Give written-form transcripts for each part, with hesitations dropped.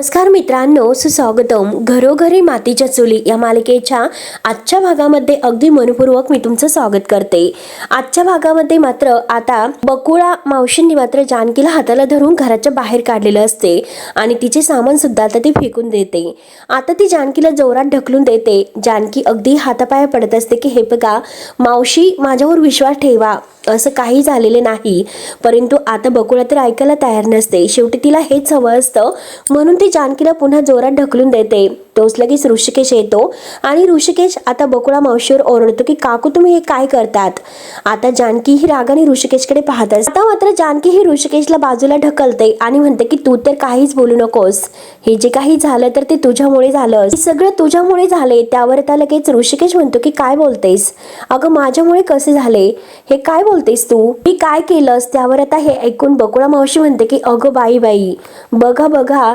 नमस्कार मित्रांनो, सुस्वागतम. घरोघरी मातीच्या चुली या मालिकेच्या आजच्या भागामध्ये अगदी मनपूर्वक मी तुमचं स्वागत करते. आजच्या भागामध्ये मात्र आता बकुळा मावशींनी मात्र जानकीला हाताला धरून घराच्या बाहेर काढलेलं असते आणि तिचे सामान सुद्धा आता ती फेकून देते. आता ती जानकीला जोरात ढकलून देते. जानकी अगदी हातापाया पडत असते की हे बघा मावशी, माझ्यावर विश्वास ठेवा, असं काही झालेले नाही. परंतु आता बकुळा तर ऐकायला तयार नसते. शेवटी तिला हेच हवं असतं म्हणून ती जानकीला पुन्हा जोरात ढकलून देते. तोच लगेच ऋषिकेश येतो आणि ऋषिकेश आता बकुळा मावशीवर ओरडतो की काकू, तुम्ही हे काय करतात. आता जानकी ही रागाने ऋषिकेशकडे पाहत असते. आता मात्र जानकी ही ऋषिकेशला बाजूला ढकलते आणि म्हणते की तू तर काहीच बोलू नकोस. हे जे काही झालं तर ते तुझ्यामुळे झालं, सगळं तुझ्यामुळे झाले. त्यावर आता लगेच ऋषिकेश म्हणतो की काय बोलतेस. अगं माझ्यामुळे कसे झाले, हे काय बोलतेस तू, मी काय केलंस. त्यावर आता हे ऐकून बकुळा मावशी म्हणते की अगं बाई बाई, बघा बघा,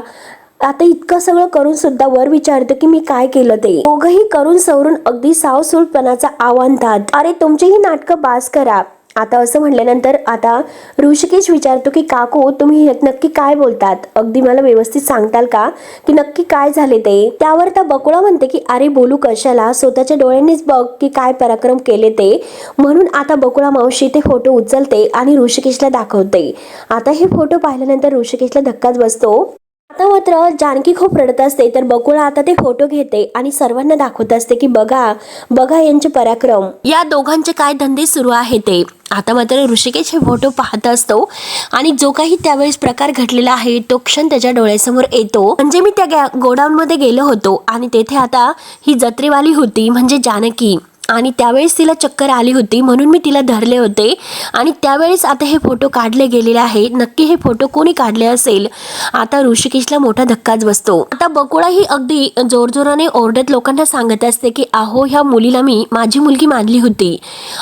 आता इतकं सगळं करून सुद्धा वर विचारतो की मी काय केलं ते. दोघंही करून सवरून अगदी सावसूलपणाचा आवांतात. अरे तुमची ही नाटकं बास करा. आता असं म्हटल्यानंतर आता ऋषिकेश विचारतो की काकू, तुम्ही नक्की काय बोलतात, अगदी मला व्यवस्थित सांगताल का की नक्की काय झाले ते. त्यावर त्या बकुळा म्हणते की अरे बोलू कशाला, स्वतःच्या डोळ्यांनीच बघ की काय पराक्रम केले ते. म्हणून आता बकुळा मावशी ते फोटो उचलते आणि ऋषिकेशला दाखवते. आता हे फोटो पाहिल्यानंतर ऋषिकेशला धक्काच बसतो. आता मात्र जानकी खूप रडत असते. तर बकुळा आता ते फोटो घेते आणि सर्वांना दाखवत असते की बघा बघा यांचे पराक्रम, या दोघांचे काय धंदे सुरू आहे ते. आता मात्र ऋषिकेश हे फोटो पाहत असतो आणि जो काही त्यावेळेस प्रकार घडलेला आहे तो क्षण त्याच्या डोळ्यासमोर येतो. म्हणजे मी त्या गोडाऊन मध्ये गेलो होतो आणि तेथे आता ही जत्रेवाली होती म्हणजे जानकी, आणि त्यावेळेस तिला चक्कर आली होती म्हणून मी तिला धरले होते आणि त्यावेळेस आता हे फोटो काढले गेलेले आहे. नक्की हे फोटो कोणी काढले असेल. आता ऋषिकेशला मोठा धक्काच बसतो. आता बकुळा ही अगदी जोरजोराने ओरडत लोकांना सांगत असते की अहो, ह्या मुलीला मी माझी मुलगी मानली होती,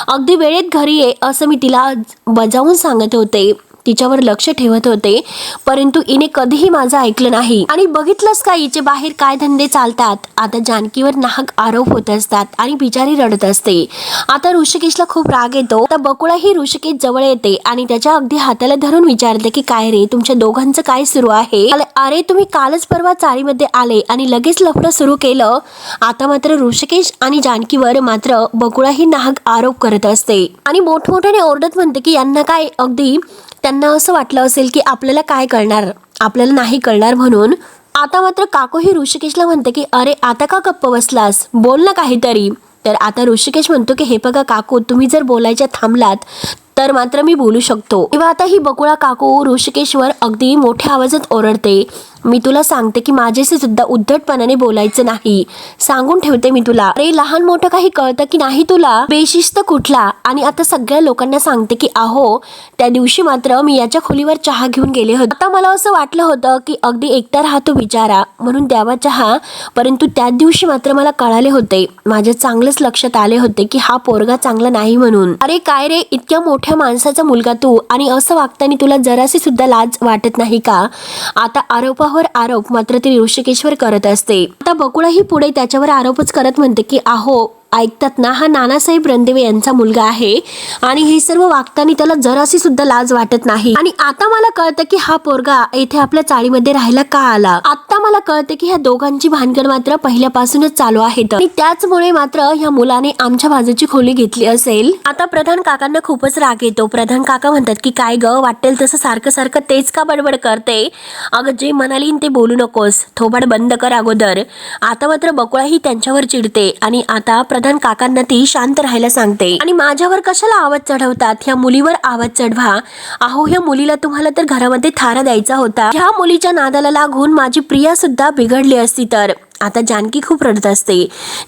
अगदी वेळेत घरी ये असं मी तिला बजावून सांगत होते, तिच्यावर लक्ष ठेवत होते, परंतु हिने कधीही माझं ऐकलं नाही. आणि बघितलंस का हिचे बाहेर काय धंदे चालतात. आता जानकीवर नाहक आरोप होत असतात आणि बिचारी रडत असते. आता ऋषिकेशला खूप राग येतो. आता बकुळा ही ऋषिकेश जवळ येते आणि त्याच्या अगदी हाताला धरून विचारते की काय रे, तुमच्या दोघांचं काय सुरू आहे. अरे तुम्ही कालच परवा चाळीमध्ये आले आणि लगेच लफडं सुरू केलं. आता मात्र ऋषिकेश आणि जानकीवर मात्र बकुळा ही नाहक आरोप करत असते आणि मोठमोठ्याने ओरडत म्हणते की यांना काय, अगदी त्यांना असं वाटलं असेल की आपल्याला काय कळणार, आपल्याला नाही कळणार म्हणून. आता मात्र काकू ही ऋषिकेशला म्हणते की अरे आता का गप्प बसलास, बोल ना काहीतरी. तर आता ऋषिकेश म्हणतो की हे बघा काकू, तुम्ही जर बोलायच्या थांबलात तर मात्र मी बोलू शकतो. किंवा आता ही बकुळा काकू ऋषिकेशवर अगदी मोठ्या आवाजात ओरडते, मी तुला सांगते की माझ्याशी सुद्धा उद्धटपणाने बोलायचं नाही, सांगून ठेवते मी तुला. अरे लहान मोठं काही कळतं की नाही तुला, बेशिस्त कुठला. आणि आता सगळ्या लोकांना सांगते की अहो, त्या दिवशी मात्र मी याच्या खोलीवर चहा घेऊन गेले होते. आता मला असं वाटलं होतं की अगदी एकटा राहतो बिचारा म्हणून द्यावा चहा, परंतु त्या दिवशी मात्र मला कळाले होते, माझ्या चांगलंच लक्षात आले होते की हा पोरगा चांगला नाही म्हणून. अरे काय रे, इतक्या मोठ्या माणसाचा मुलगा तू, आणि असं वागताना तुला जराशी सुद्धा लाज वाटत नाही का. आता आरोपावर आरोप मात्र ती ऋषिकेशवर करत असते. आता बकुळा ही पुढे त्याच्यावर आरोपच करत म्हणते की अहो, ऐकतात ना, हा नानासाहेब रणदिवे यांचा मुलगा आहे आणि हे सर्व वागताना त्याला जराशी सुद्धा लाज वाटत नाही. आणि आता मला कळतं की हा पोरगा येथे आपल्या चाळीमध्ये राहायला का आला. आता मला कळतं की ह्या दोघांची भानगड मात्र पहिल्यापासूनच चालू आहे आणि त्याचमुळे मात्र ह्या मुलाने आमच्या बाजूची खोली घेतली असेल. आता प्रधान काकांना खूपच राग येतो. प्रधान काका म्हणतात की काय ग, वाटेल तसं सारखं सारखं तेच का बडबड करते. अगं जे म्हणाली ते बोलू नकोस, थोबाड बंद कर अगोदर. आता मात्र बकुळा ही त्यांच्यावर चिडते आणि आता प्रधान काकांना ती शांत राहायला सांगते. आणि माझ्यावर कशाला आवाज चढवतात, ह्या मुलीवर आवाज चढवा. अहो, ह्या मुलीला तुम्हाला तर घरामध्ये थारा द्यायचा होता. ह्या मुलीच्या नादाला लागून माझी प्रिया सुद्धा बिघडली असती तर. आता जानकी खूप रडत असते.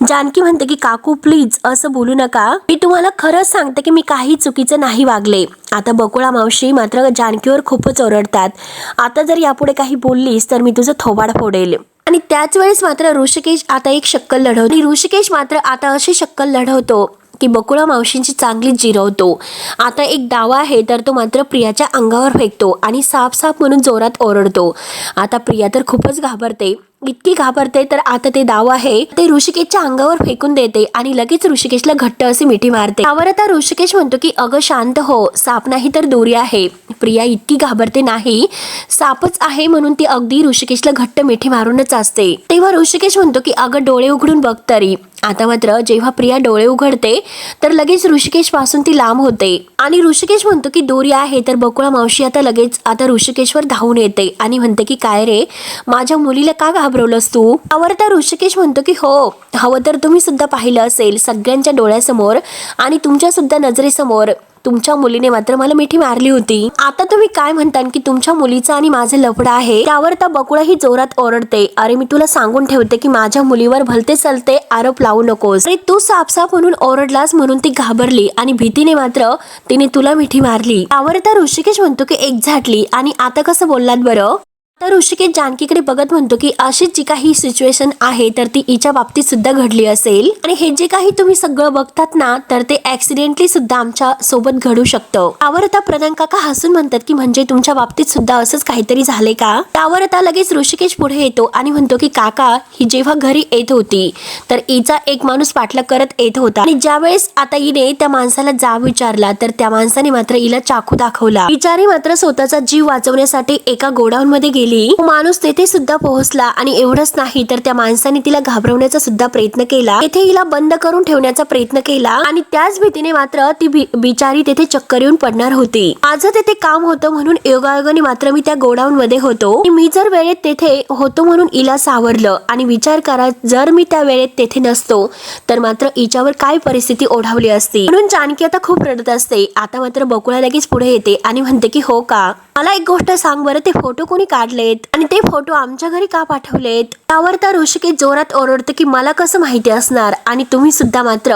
जानकी म्हणते की काकू प्लीज असं बोलू नका, मी तुम्हाला खरंच सांगते की मी काही चुकीचं नाही वागले. आता बकुळा मावशी मात्र जानकीवर खूपच ओरडतात. आता जर यापुढे काही बोललीस तर मी तुझं थोबाड फोडेल. आणि त्याच वेळेस मात्र ऋषिकेश आता एक शक्कल लढवतो. ऋषिकेश मात्र आता अशी शक्कल लढवतो की बकुळा मावशींची चांगलीच जिरवतो. आता एक डावा आहे तर तो मात्र प्रियाच्या अंगावर फेकतो आणि साप साप म्हणून जोरात ओरडतो. आता प्रिया तर खूपच घाबरते इतकी घाबरते तर आता ते दाव आहे ते ऋषिकेशच्या अंगावर फेकून देते आणि लगेच ऋषिकेशला घट्ट असे मिठी मारते. त्यावर आता ऋषिकेश म्हणतो की अगं शांत हो, साप नाही तर दोरी आहे. प्रिया इतकी घाबरते नाही, सापच आहे म्हणून ती अगदी ऋषिकेशला घट्ट मिठी मारूनच असते. तेव्हा ऋषिकेश म्हणतो की अगं डोळे उघडून बघ तरी. आता मात्र जेव्हा प्रिया डोळे उघडते तर लगेच ऋषिकेश पासून ती लांब होते आणि ऋषिकेश म्हणतो की दोरी आहे. तर बकुळा मावशी आता लगेच आता ऋषिकेशवर धावून येते आणि म्हणते की काय रे, माझ्या मुलीला का घाबरवलंस तू? त्यावर तर ऋषिकेश म्हणतो की हो, हवं तर तुम्ही सुद्धा पाहिलं असेल सगळ्यांच्या डोळ्यासमोर आणि तुमच्या सुद्धा नजरेसमोर तुमच्या मुलीने मात्र मला मिठी मारली होती. आता तुम्ही काय म्हणता की तुमच्या मुलीचं आणि माझं लफडं आहे? त्यावर त्या बकुळा ही जोरात ओरडते, अरे मी तुला सांगून ठेवते की माझ्या मुलीवर भलते सलते आरोप लावू नकोस. अरे तू सापसाप म्हणून ओरडलास म्हणून ती घाबरली आणि भीतीने मात्र तिने तुला मिठी मारली. त्यावर त्या ऋषिकेश म्हणतो की एक्झॅक्टली, आणि आता कसं बोललात बरं? तर ऋषिकेश जानकीकडे बघत म्हणतो की अशीच जी काही सिच्युएशन आहे तर ती हिच्या बाबतीत सुद्धा घडली असेल आणि हे जे काही तुम्ही सगळं बघतात ना तर ते ऍक्सिडेंटली सुद्धा आमच्या सोबत घडू शकतं. त्यावर आता प्रधान काका हसून म्हणतात की म्हणजे तुमच्या बाबतीत सुद्धा असंच काहीतरी झाले का? त्यावर आता लगेच ऋषिकेश पुढे येतो आणि म्हणतो की काका, ही जेव्हा घरी येत होती तर हिचा एक माणूस पाठलाग करत येत होता आणि ज्यावेळेस आता हिने त्या माणसाला जाब विचारला तर त्या माणसाने मात्र हिला चाकू दाखवला. बिचारी मात्र स्वतःचा जीव वाचवण्यासाठी एका गोडाऊन मध्ये गेली. माणूस तेथे सुद्धा पोहोचला आणि एवढंच नाही तर त्या माणसाने तिला घाबरवण्याचा सुद्धा प्रयत्न केला, तेथे हिला बंद करून ठेवण्याचा प्रयत्न केला आणि त्याच भीतीने मात्र ती बिचारी तेथे चक्कर येऊन पडणार होती. माझं तेथे काम होतं म्हणून योगायोगाने मात्र मी त्या गोडाऊन मध्ये होतो. मी जर वेळेत तेथे होतो म्हणून हिला सावरलं आणि विचार करा जर मी त्या वेळेत तेथे नसतो तर मात्र हिच्यावर काय परिस्थिती ओढावली असती. म्हणून जानकी आता खूप रडत असते. आता मात्र बकुळा लगेच पुढे येते आणि म्हणते की हो का, मला एक गोष्ट सांग बरं, ते फोटो कोणी काढलेत आणि ते फोटो आमच्या घरी का पाठवलेत? त्यावर तर ऋषिकेश जोरात ओरडते की मला कसं माहिती असणार आणि तुम्ही सुद्धा मात्र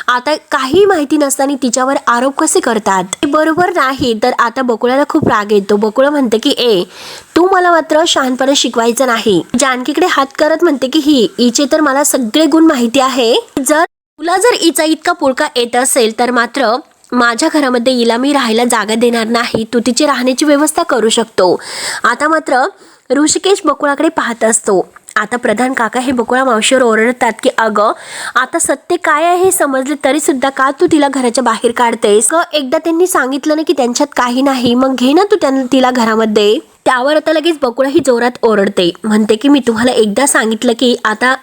आता काही माहिती नसताना तिच्यावर आरोप कसे करतात? ते बरोबर नाही. तर आता बकुळाला खूप राग येतो. बकुळा म्हणते की तू मला मात्र शहाणपणे शिकवायचं नाही. जानकीकडे हात करत म्हणते की हिचे तर मला सगळे गुण माहिती आहे. जर तुला जर हिचा इतका पुळका येत असेल तर मात्र माझ्या घरामध्ये हिला मी राहायला जागा देणार नाही. तू तिची राहण्याची व्यवस्था करू शकतो. आता मात्र ऋषिकेश बकुळाकडे पाहत असतो. आता प्रधान काका हे बकुळा मावशीवर ओरडतात की अगं आता सत्य काय आहे हे समजले तरी सुद्धा का तू तिला घराच्या बाहेर काढतेस? एकदा त्यांनी सांगितलं ना की त्यांच्यात काही नाही, मग घे ना तू तिला घरामध्ये. त्यावर आता लगेच बकुळा ही जोरात ओरडते, म्हणते की मी तुम्हाला एकदा सांगितलं की आता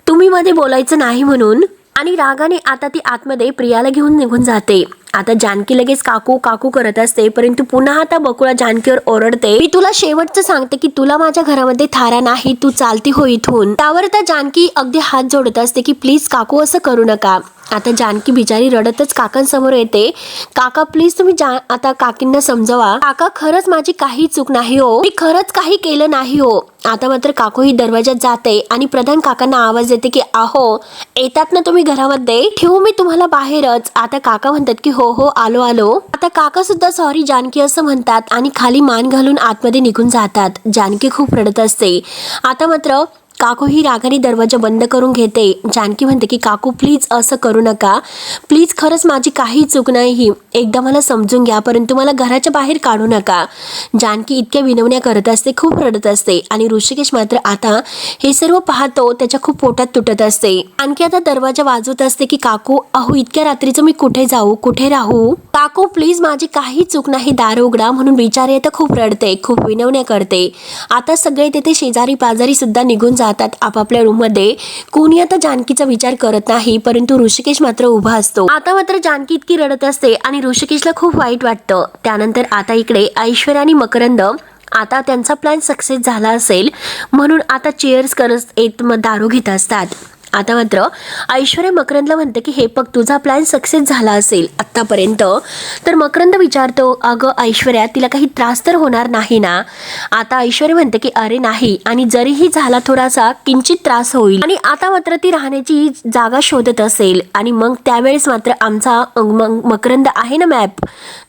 तुम्ही मध्ये बोलायचं नाही म्हणून. आणि रागाने आता ती आतमध्ये प्रियाला घेऊन निघून जाते. आता जानकी लगेच काकू काकू करत असते परंतु पुन्हा आता बकुळा जानकीवर ओरडते, मी तुला शेवटचं सांगते की तुला माझ्या घरामध्ये थारा नाही, तू चालती हो इथून. त्यावर आता जानकी अगदी हात जोडत असते की प्लीज काकू असं करू नका. आता जानकी बिचारी रडतच काकांसमोर येते, काका प्लीज तुम्ही आता काकींना समजवा, काका खरंच माझी काही चूक नाही हो, मी खरंच काही केलं नाही हो. आता मात्र काकू ही दरवाजात जाते आणि प्रधान काकांना आवाज देते की आहो येतात ना तुम्ही घरामध्ये, ठेवू मी तुम्हाला बाहेरच. आता काका म्हणतात की हो हो आलो आलो. आता काका सुद्धा सॉरी जानकी असं म्हणतात आणि खाली मान घालून आतमध्ये निघून जातात. जानकी खूप रडत असते. आता मात्र काकू ही रागाने दरवाजा बंद करून घेते. जानकी म्हणते की काकू प्लीज असं करू नका, प्लीज खरंच माझी काही चूक नाही, एकदा मला समजून घ्या परंतु मला घराच्या बाहेर काढू नका. जानकी इतक्या विनवण्या करत असते, खूप रडत असते आणि ऋषिकेश मात्र आता हे सर्व पाहतो त्याच्या खूप पोटात तुटत असते. आणखी आता दरवाजा वाजवत असते की काकू अहो इतक्या रात्रीचं मी कुठे जाऊ कुठे राहू, काकू प्लीज माझी काही चूक नाही, दार उघडा. म्हणून बिचारी आता खूप रडते, खूप विनवण्या करते. आता सगळे तेथे शेजारी पाजारी सुद्धा निघून जातात आपापल्या रूम मध्ये. कोणी आता जानकीचा विचार करत नाही परंतु ऋषिकेश मात्र उभा असतो. आता मात्र जानकी इतकी रडत असते आणि ऋषिकेशला खूप वाईट वाटतं. त्यानंतर आता इकडे ऐश्वर्या आणि मकरंद आता त्यांचा प्लॅन सक्सेस झाला असेल म्हणून आता चेअर्स करत येत दारू घेत असतात. आता मात्र ऐश्वर्या मकरंदला म्हणते की हे बघ तुझा प्लॅन सक्सेस झाला असेल आतापर्यंत. तर मकरंद विचारतो अगं ऐश्वर्या तिला काही त्रास तर होणार नाही ना? आता ऐश्वर्या म्हणते की अरे नाही, आणि जरीही झाला थोडासा किंचित त्रास होईल. आणि आता मात्र ती राहण्याची जागा शोधत असेल आणि मग त्यावेळेस मात्र आमचा मकरंद आहे ना मॅप,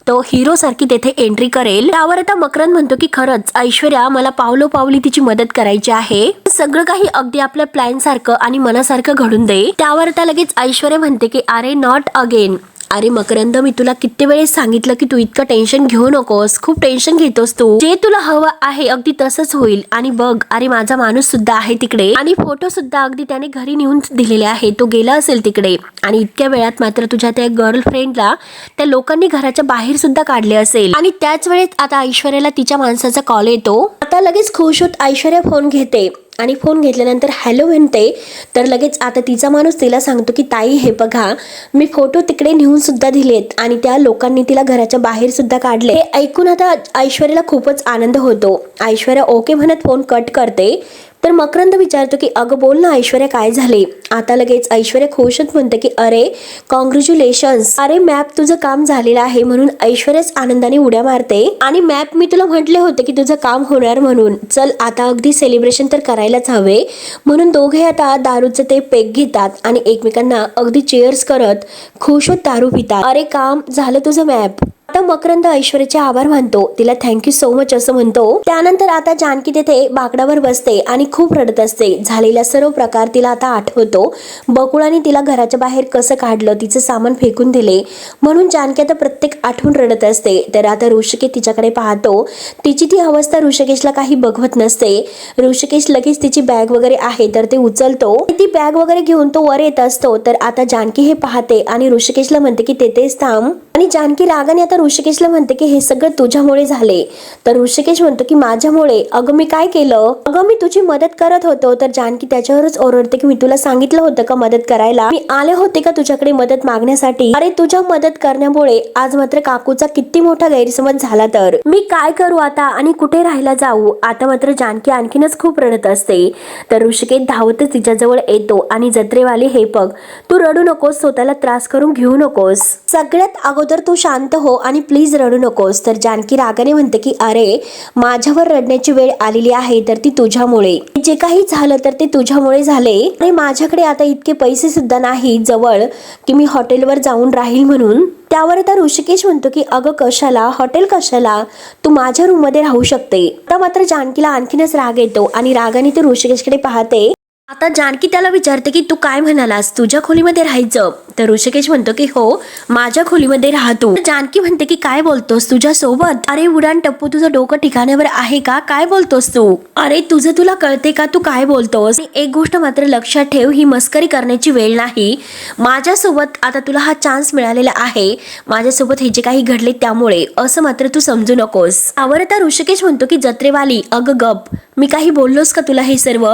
तो हिरो सारखी तेथे एंट्री करेल. त्यावर आता मकरंद म्हणतो की खरंच ऐश्वर्या मला पावलोपावली तिची मदत करायची आहे, सगळं काही अगदी आपल्या प्लॅन सारखं आणि मनासारखं घडून दे. त्यावर आता लगेच ऐश्वर्या म्हणते की अरे नॉट अगेन, अरे मकरंद, मी तुला किती वेळेस सांगितलं की तू इतकं टेन्शन घेऊ नकोस, खूप टेन्शन घेतोस तू. जे तुला हवं आहे अगदी तसंच होईल. आणि बघ, अरे माझा माणूस सुद्धा आहे तिकडे आणि फोटो सुद्धा अगदी त्याने घरी नेऊन दिलेले आहे. तो गेला असेल तिकडे आणि इतक्या वेळात मात्र तुझ्या त्या गर्लफ्रेंडला त्या लोकांनी घराच्या बाहेर सुद्धा काढले असेल. आणि त्याच वेळेत आता ऐश्वर्याला तिच्या माणसाचा कॉल येतो. आता लगेच खुश होत ऐश्वर्या फोन घेते आणि फोन घेतल्यानंतर हॅलो म्हणते. तर लगेच आता तिचा माणूस तिला सांगतो की ताई, हे बघा, मी फोटो तिकडे नेऊन सुद्धा दिलेत आणि त्या लोकांनी तिला घराच्या बाहेर सुद्धा काढले. हे ऐकून आता ऐश्वर्याला खूपच आनंद होतो. ऐश्वर्या ओके म्हणत फोन कट करते. तर मकरंद विचारतो की अगं बोल ना ऐश्वर्या, काय झाले. आता लगेच ऐश्वर्या खुशच म्हणते की अरे कॉंग्रॅच्युलेशन्स, अरे मॅप तुझं काम झालेलं आहे. म्हणून ऐश्वर्याच आनंदाने उड्या मारते. आणि मॅप, मी तुला म्हटले होते की तुझं काम होणार म्हणून. चल आता अगदी सेलिब्रेशन तर करायलाच हवे. म्हणून दोघे आता दारूचं ते पेक घेतात आणि एकमेकांना अगदी चेअर्स करत खुश होत दारू पितात. अरे काम झालं तुझं मॅप. आता मकरंद ऐश्वर्याचे आभार मानतो, तिला थँक्यू सो मच असं म्हणतो. त्यानंतर आता जानकी तिथे बाकडावर बसते आणि खूप रडत असते. झालेला सर्व प्रकार तिला आता आठवतो. बकुळाने तिला घराच्या बाहेर कसं काढलं, तिचं सामान फेकून दिले, म्हणून जानकी आता प्रत्येक आठवून रडत असते. तर आता ऋषिकेश तिच्याकडे पाहतो. तिची ती अवस्था ऋषिकेशला काही बघवत नसते. ऋषिकेश लगेच तिची बॅग वगैरे आहे तर ते उचलतो. ती बॅग वगैरे घेऊन तो वर येत असतो. तर आता जानकी हे पाहते आणि ऋषिकेशला म्हणते की तेथेच थांब. आणि जानकी रागाने आता ऋषिकेशला म्हणते की हे सगळं तुझ्यामुळे झाले. तर ऋषिकेश म्हणतो की माझ्यामुळे? अगं मी काय केलं? अगं मी तुझी मदत करत होतो. तर जानकी त्याच्यावरच ओरडते की मी तुला सांगितलं होतं का मदत करायला? मी आले होते का तुझ्याकडे मदत मागण्यासाठी? अरे तुझ्या मदत करण्यामुळे आज मात्र काकूचा किती मोठा गैरसमज झाला. तर मी काय करू आता आणि कुठे राहायला जाऊ? आता मात्र जानकी आणखीनच खूप रडत असते. तर ऋषिकेश धावतच तिच्याजवळ येतो आणि जत्रेवाली, हे बघ, तू रडू नकोस, स्वतःला त्रास करून घेऊ नकोस. सगळ्यात अगोदर तू शांत हो आणि प्लीज रडू नकोस. तर जानकी रागाने म्हणते की अरे माझ्यावर रडण्याची वेळ आलेली आहे तर ती तुझ्यामुळे. जे काही झालं तर ते तुझ्यामुळे झाले. आणि माझ्याकडे आता इतके पैसे सुद्धा नाही जवळ की मी हॉटेलवर जाऊन राहील म्हणून. त्यावर आता ऋषिकेश म्हणतो की अगं कशाला हॉटेल, कशाला, तू माझ्या रूम मध्ये राहू शकते. आता मात्र जानकीला आणखीनच राग येतो आणि रागाने ती ऋषिकेशकडे पाहते. आता जानकी त्याला विचारते की तू काय म्हणालास, तुझ्या खोलीमध्ये राहायचं? तर ऋषिकेश म्हणतो की हो, माझ्या खोलीमध्ये राहतो. जानकी म्हणते की काय बोलतोस, तुझ्या सोबत? अरे उडान टप्पू, तुझं डोकं ठिकाण्यावर आहे का? काय बोलतोस तू? अरे तुझं तुला कळते का तू काय बोलतोस? एक गोष्ट मात्र लक्षात ठेव, ही मस्करी करण्याची वेळ नाही. माझ्यासोबत आता तुला हा चान्स मिळालेला आहे. माझ्यासोबत हे जे काही घडले त्यामुळे, असं मात्र तू समजू नकोस. त्यावर आता ऋषिकेश म्हणतो की जत्रेवाली, अगं गप, मी काही बोललोस का तुला हे सर्व?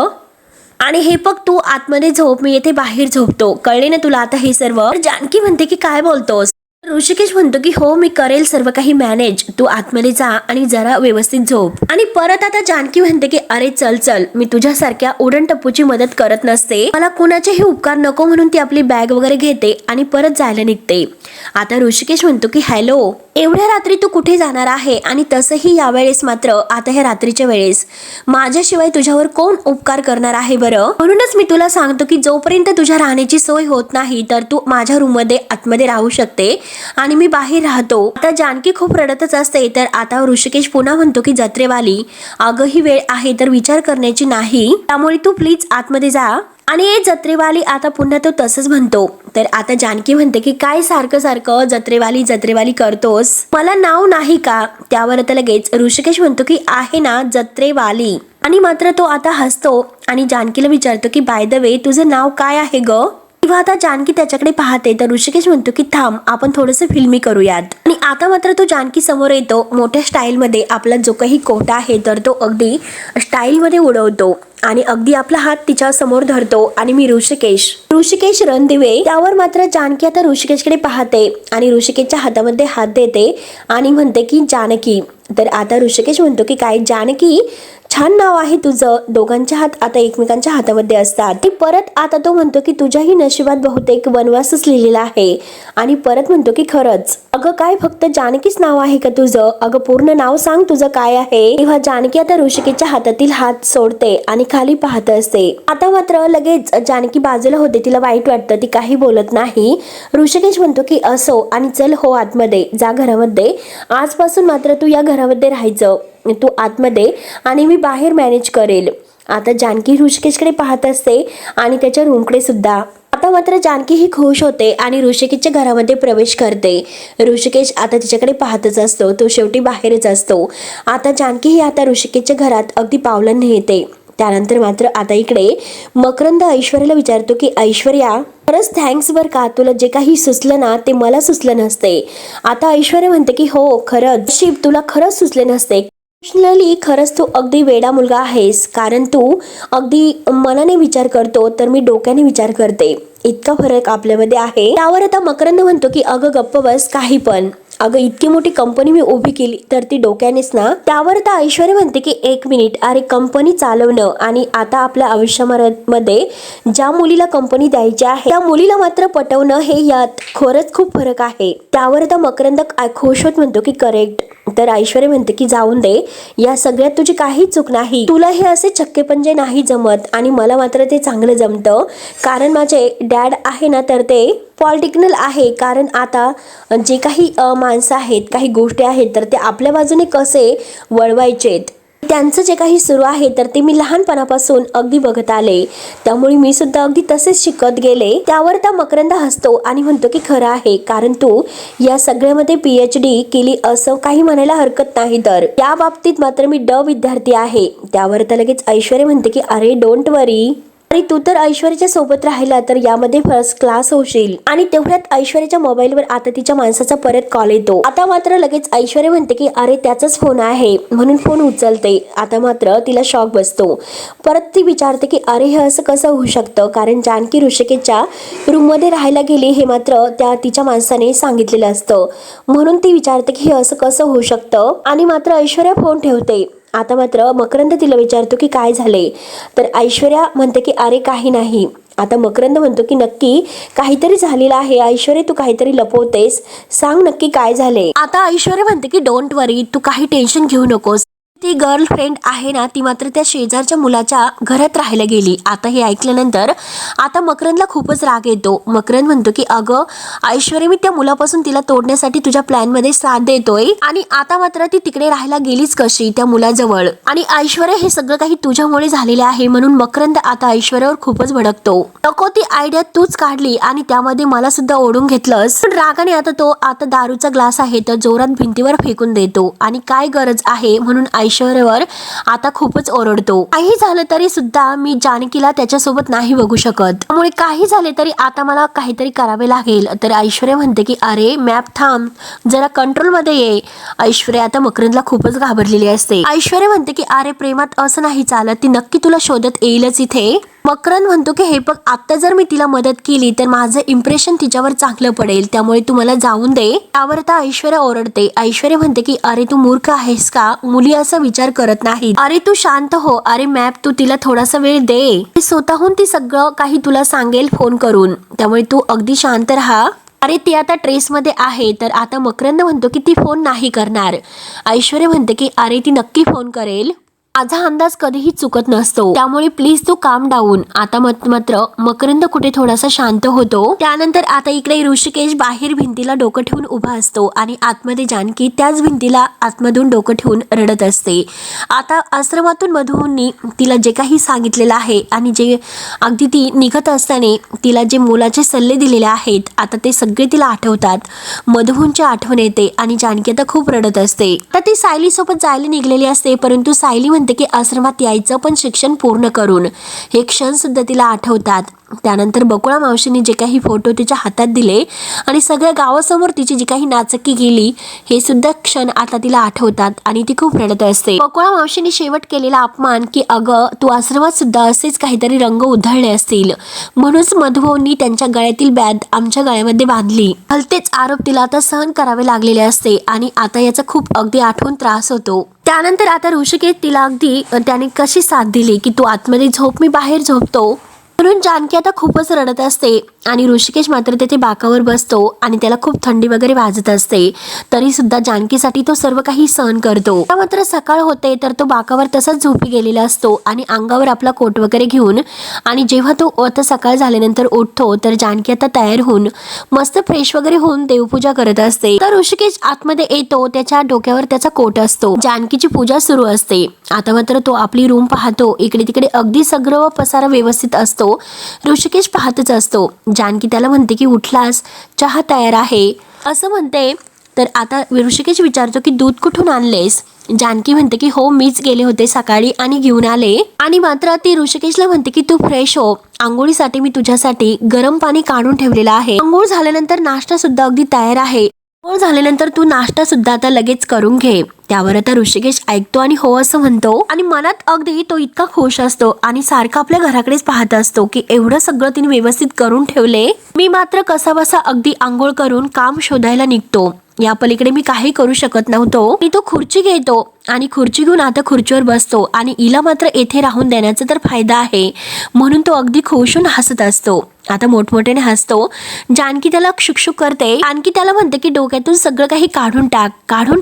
आणि हे बघ, तू आतमध्ये झोप, मी येथे बाहेर झोपतो, कळले ना तुला आता हे सर्व? जानकी म्हणते की काय बोलतोस? ऋषिकेश म्हणतो की हो, मी करेल सर्व काही मॅनेज, तू आतमध्ये जा आणि जरा व्यवस्थित झोप. आणि परत आता जानकी म्हणते की अरे चल चल, मी तुझ्यासारख्या उडण टप्पूची मदत करत नसते, मला कुणाचेही उपकार नको. म्हणून ती आपली बॅग वगैरे घेते आणि परत जायला निघते. आता ऋषिकेश म्हणतो की हॅलो, एवढ्या रात्री तू कुठे जाणार आहे? आणि तसंही यावेळेस मात्र, आता ह्या रात्रीच्या वेळेस माझ्याशिवाय तुझ्यावर कोण उपकार करणार आहे बरं? म्हणूनच मी तुला सांगतो की जोपर्यंत तुझ्या राहण्याची सोय होत नाही तर तू माझ्या रूम मध्ये आतमध्ये राहू शकते आणि मी बाहेर राहतो. आता जानकी खूप रडतच असते. तर आता ऋषिकेश पुन्हा म्हणतो की जत्रेवाली, अगं ही वेळ आहे तर विचार करण्याची नाही, त्यामुळे तू प्लीज आतमध्ये जा. आणि जत्रेवाली आता पुन्हा तो तसंच म्हणतो. तर आता जानकी म्हणते की काय सारखं सारखं जत्रेवाली जत्रेवाली करतोस, मला नाव नाही का? त्यावर आता लगेच ऋषिकेश म्हणतो की आहे ना जत्रेवाली. आणि मात्र तो आता हसतो आणि जानकीला विचारतो की बाय द वे, तुझं नाव काय आहे ग? तेव्हा आता जानकी त्याच्याकडे पाहते. तर ऋषिकेश म्हणतो की थांब, आपण थोडंसं फिल्मी करूयात. आणि आता मात्र तो जानकी समोर येतो. मोठ्या स्टाईलमध्ये आपला जो काही कोट आहे तर तो अगदी स्टाईलमध्ये उडवतो आणि अगदी आपला हात तिच्या समोर धरतो. आणि मी ऋषिकेश रणदिवे. त्यावर मात्र जानकी आता ऋषिकेशकडे पाहते आणि ऋषिकेशच्या हातामध्ये हात देते आणि म्हणते की जानकी. तर आता ऋषिकेश म्हणतो की काय जानकी, छान नाव आहे तुझं. दोघांचे हात आता एकमेकांच्या हातामध्ये असतात. ती परत आता तो म्हणतो की तुझ्याही नशिबात बहुतेक वनवासच लिहिलेला आहे. आणि परत म्हणतो की खरंच? अगं काय फक्त जानकीच नाव आहे का तुझं? अगं पूर्ण नाव सांग तुझं काय आहे? तेव्हा जानकी आता ऋषिकेशच्या हातातील हात सोडते आणि खाली पाहत असते. आता मात्र लगेच जानकी बाजूला होते, तिला वाईट वाटतं, ती काही बोलत नाही. ऋषिकेश म्हणतो की असो आणि चल हो आतमध्ये जा घरामध्ये. आजपासून मात्र तू या घरामध्ये राहायचं, तू आतमध्ये आणि मी बाहेर मॅनेज करेल. आता जानकी ऋषिकेशकडे पाहत असते आणि त्याच्या रूमकडे सुद्धा. आता आता मात्र जानकी ही खुश होते आणि ऋषिकेशच्या घरामध्ये प्रवेश करते. ऋषिकेश आता तिच्याकडे पाहतच असतो, तो शेवटी बाहेरच असतो. आता जानकी ही आता ऋषिकेशच्या घरात अगदी पावलांनी येते. त्यानंतर मात्र आता इकडे मकरंद ऐश्वर्याला विचारतो की ऐश्वर्या, खरंच थँक्स बरं का, तुला जे काही सुचलं ना ते मला सुचलं नसते. आता ऐश्वर्या म्हणते की हो खरंच शिव, तुला खरंच सुचले नसते. इमोशनली खरंच तू अगदी वेडा मुलगा आहेस, कारण तू अगदी मनाने विचार करतो तर मी डोक्याने विचार करते, इतका फरक आपल्यामध्ये आहे. त्यावर आता मकरंद म्हणतो की अगं गप्प बस, काही पण, अगं इतकी मोठी कंपनी मी उभी केली तर ती डोक्यानेच ना. त्यावर आता ऐश्वर्या म्हणते की एक मिनिट, अरे कंपनी चालवणं आणि आता आपल्या आयुष्यामध्ये ज्या मुलीला कंपनी द्यायची आहे त्या मुलीला मात्र पटवणं, हे यात खरंच खूप फरक आहे. त्यावर आता मकरंद खुश होत म्हणतो की करेक्ट. तर ऐश्वर्या म्हणते की जाऊन दे, या सगळ्यात तुझी काही चूक नाही, तुला हे असे छक्केपंजे नाही जमत आणि मला मात्र ते चांगलं जमतं, कारण माझे डॅड आहे ना तर ते पॉलिटिकल आहे. कारण आता जे काही माणसं आहेत, काही गोष्टी आहेत तर ते आपल्या बाजूने कसे वळवायचेत, त्यांचं जे काही सुरू आहे तर ते मी लहानपणापासून अगदी बघत आले, त्यामुळे मी सुद्धा अगदी तसेच शिकत गेले. त्यावर त्या मकरंद हसतो आणि म्हणतो की खरं आहे, कारण तू या सगळ्यामध्ये PhD केली असं काही म्हणायला हरकत नाही, तर त्या बाबतीत मात्र मी विद्यार्थी आहे. त्यावर तर लगेच ऐश्वर्या म्हणते की अरे डोंट वरी, अरे तू तर ऐश्वर्याच्या सोबत राहिला तर यामध्ये फर्स्ट क्लास होशील. आणि तेवढ्यात ऐश्वर्याच्या मोबाईलवर आता तिच्या माणसाचा परत कॉल येतो. आता मात्र लगेच ऐश्वर्या म्हणते की अरे त्याचाच फोन आहे, म्हणून फोन उचलते. आता मात्र तिला शॉक बसतो. परत ती विचारते की अरे हे असं कसं होऊ शकतं, कारण जानकी ऋषिकेशच्या रूममध्ये राहायला गेली हे मात्र त्या तिच्या माणसाने सांगितलेलं असतं. म्हणून ती विचारते की हे असं कसं होऊ शकतं, आणि मात्र ऐश्वर्या फोन ठेवते. आता मात्र मकरंद तिला विचारतो की काय झाले, तर ऐश्वर्या म्हणते की अरे काही नाही. आता मकरंद म्हणतो की नक्की काहीतरी झालेलं आहे ऐश्वर्या, तू काहीतरी लपवतेस, सांग नक्की काय झाले. आता ऐश्वर्या म्हणते की डोंट वरी, तू काही टेन्शन घेऊ नकोस. ती गर्लफ्रेंड आहे ना ती मात्र त्या शेजारच्या मुलाच्या घरात राहायला गेली. आता हे ऐकल्यानंतर आता मकरंदला खूपच राग येतो. मकरंद म्हणतो की अगं ऐश्वर्या, मी त्या मुलापासून तिला तोडण्यासाठी तुझ्या प्लॅन मध्ये साथ देतोय, आणि आता मात्र ती तिकडे राहायला गेलीच कशी त्या मुलाजवळ, आणि ऐश्वर्या हे सगळं काही तुझ्यामुळे झालेले आहे. म्हणून मकरंद आता ऐश्वर्यावर खूपच भडकतो. नको ती आयडिया तूच काढली आणि त्यामध्ये मला सुद्धा ओढून घेतलंस. पण रागाने आता तो दारूचा ग्लास आहे तर जोरात भिंतीवर फेकून देतो, आणि काय गरज आहे म्हणून ऐश्वर्यावर आता खूपच ओरडतो. काही झालं तरी सुद्धा मी जानकीला त्याच्यासोबत नाही बघू शकत, त्यामुळे काही झाले तरी आता मला काहीतरी करावे लागेल. तर ऐश्वर्या म्हणते की अरे मॅप थांब, जरा कंट्रोल मध्ये ये. ऐश्वर्या आता मकरंदला खूपच घाबरलेली असते. ऐश्वर्या म्हणते की अरे प्रेमात असं नाही चालत, ती नक्की तुला शोधत येईलच इथे. मकरंद म्हणतो की हे बघ, आता जर मी तिला मदत केली तर माझं इम्प्रेशन तिच्यावर चांगलं पडेल, त्यामुळे तू मला जाऊन दे. त्यावर आता ऐश्वर्या ओरडते. ऐश्वर्या म्हणते की अरे तू मूर्ख आहेस का, मुली असा विचार करत नाही, अरे तू शांत हो. अरे मॅप, तू तिला थोडासा वेळ दे, स्वतःहून ती सगळं काही तुला सांगेल फोन करून, त्यामुळे तू अगदी शांत राहा. अरे ती आता ट्रेसमध्ये आहे. तर आता मकरंद म्हणतो की ती फोन नाही करणार. ऐश्वर्या म्हणते की अरे ती नक्की फोन करेल, माझा अंदाज कधीही चुकत नसतो, त्यामुळे प्लीज तू काम डाऊन. आता मात्र मकरंद कुठे थोडासा शांत होतो. त्यानंतर आता इकडे ऋषिकेश बाहेर भिंतीला डोकं ठेवून उभा असतो, आणि आतमध्ये जानकी त्याच भिंतीला आतमधून डोकं ठेवून रडत असते. आता आश्रमातून मधुहूंनी तिला जे काही सांगितलेलं आहे, आणि जे अगदी ती निघत असताना तिला जे मोलाचे सल्ले दिलेले आहेत, आता ते सगळे तिला आठवतात. मधुहूंची आठवण येते आणि जानकी आता खूप रडत असते. आता ती सायली सोबत जायला निघलेली असते, परंतु सायली म्हणते की आश्रमात यायचं पण शिक्षण पूर्ण करून. हे क्षण सुद्धा तिला आठवतात. त्यानंतर बकुळा मावशीने जे काही फोटो तिच्या हातात दिले आणि सगळ्या गावासमोर तिची जी काही नाचक्की गेली, हे सुद्धा क्षण आता तिला आठवतात आणि ती खूप रडत असते. बकुळा मावशीने शेवट केलेला अपमान की अगं तू आश्रमात सुद्धा असेच काहीतरी रंग उधळले असतील, म्हणूनच मधुभाऊंनी त्यांच्या गळ्यातील बॅग आमच्या गळ्यामध्ये बांधली. भलतेच आरोप तिला आता सहन करावे लागलेले असते, आणि आता याचा खूप अगदी आठवून त्रास होतो. त्यानंतर आता ऋषिकेश तिला अगदी त्याने कशी साथ दिली की तू आतमध्ये झोप, मी बाहेर झोपतो, म्हणून जानकी आता खूपच रडत असते. आणि ऋषिकेश मात्र त्याचे बाकावर बसतो आणि त्याला खूप थंडी वगैरे वाजत असते, तरी सुद्धा जानकीसाठी तो सर्व काही सहन करतो. मात्र सकाळ होते तर तो बाकावर तसाच झोपी गेलेला असतो आणि अंगावर आपला कोट वगैरे घेऊन, आणि जेव्हा तो आता सकाळ झाल्यानंतर उठतो तर जानकी आता तयार होऊन मस्त फ्रेश वगैरे होऊन देवपूजा करत असते. तर ऋषिकेश आतमध्ये येतो, त्याच्या डोक्यावर त्याचा कोट असतो, जानकीची पूजा सुरू असते. आता मात्र तो आपली रूम पाहतो, इकडे तिकडे अगदी सगळं पसारा व्यवस्थित असतो. असतो ऋषिकेश पाहतच असतो. जानकी त्याला म्हणते की उठलास, चहा तयार आहे असं म्हणते. तर आता ऋषिकेश विचारतो की दूध कुठून आणलेस. जानकी म्हणते की हो मीच गेले होते सकाळी आणि घेऊन आले. आणि मात्र ती ऋषिकेशला म्हणते की तू फ्रेश हो, आंघोळीसाठी मी तुझ्यासाठी गरम पाणी काढून ठेवलेलं आहे. आंघोळ झाल्यानंतर नाश्ता सुद्धा अगदी तयार आहे. आंघोळ झाल्यानंतर तू नाश्ता सुद्धा आता लगेच करून घे. त्यावर आता ऋषिकेश ऐकतो आणि हो असं म्हणतो. आणि मनात अगदी तो इतका खुश असतो आणि सारखा आपल्या घराकडेच पाहत असतो की एवढं सगळं तिने व्यवस्थित करून ठेवले. मी मात्र कसाबसा अगदी आंघोळ करून काम शोधायला निघतो. या पलीकडे मी काही करू शकत नव्हतो. मी तो खुर्ची घेतो आणि खुर्ची घेऊन आता खुर्चीवर बसतो आणि हिला मात्र येथे राहून देण्याचा तर फायदा आहे म्हणून तो अगदी खुश होऊन हसत असतो. आता मोठमोठ्याने हसतो. जानकी त्याला शुकशुक करते. जानकी त्याला म्हणते की डोक्यातून सगळं काही काढून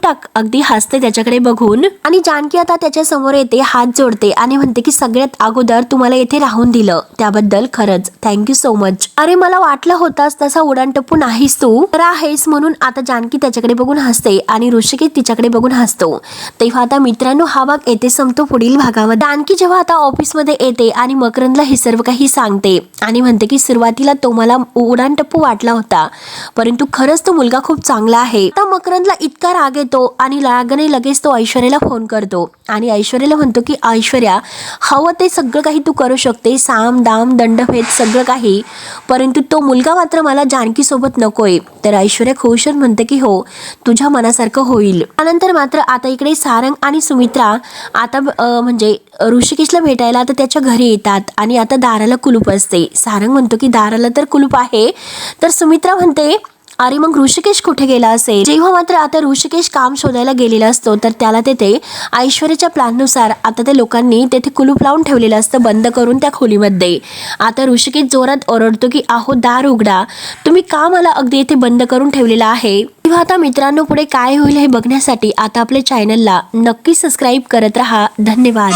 टाक अगदी हसते त्याच्याकडे बघून. आणि जानकी आता त्याच्या समोर येते, हात जोडते आणि म्हणते की सगळ्यात अगोदर तुम्हाला येथे राहून दिलं त्याबद्दल खरंच थँक्यू सो मच. अरे मला वाटलं होतास तसा उडाणटप्पू नाहीस तू तर आहेस म्हणून. आता जानकी त्याच्याकडे बघून हसते आणि ऋषिकेश तिच्याकडे बघून हसतो. तेव्हा आता मित्रांनो हा भाग येथे संपतो. पुढील भागामध्ये जानकी जेव्हा आता ऑफिसमध्ये येते आणि मकरंदला हे सर्व काही सांगते आणि म्हणते की सुरुवातीला तो मला उडाणटप्पू वाटला होता परंतु खरंच तो मुलगा खूप चांगला आहे. आता मकरंदला इतका राग येतो आणि रागाने लगेच तो ऐश्वर्याला फोन करतो आणि ऐश्वर्याला म्हणतो की ऐश्वर्या हवं ते सगळं काही तू करू शकते, साम दाम दंडभेद सगळं काही, परंतु तो मुलगा मात्र मला जानकी सोबत नकोय. तर ऐश्वर्या खुश म्हणते की हो तुझ्या मनासारखं होईल. त्यानंतर मात्र आता इकडे सारंग आणि सुमित्रा आता म्हणजे ऋषिकेशला भेटायला आता त्याच्या घरी येतात आणि आता दाराला कुलूप असते. सारंग म्हणतो की दाराला तर कुलूप आहे. तर सुमित्रा म्हणते अरे मग ऋषिकेश कुठे गेला असेल. जेव्हा मात्र आता ऋषिकेश काम शोधायला गेलेला असतो तर त्याला तेथे ऐश्वर्याच्या प्लॅननुसार आता त्या लोकांनी तेथे कुलूप लावून ठेवलेलं असतं बंद करून त्या खोलीमध्ये. आता ऋषिकेश जोरात ओरडतो की अहो दार उघडा, तुम्ही का मला अगदी येथे बंद करून ठेवलेलं आहे. तेव्हा आता मित्रांनो पुढे काय होईल हे बघण्यासाठी आता आपल्या चॅनलला नक्की सबस्क्राईब करत राहा. धन्यवाद.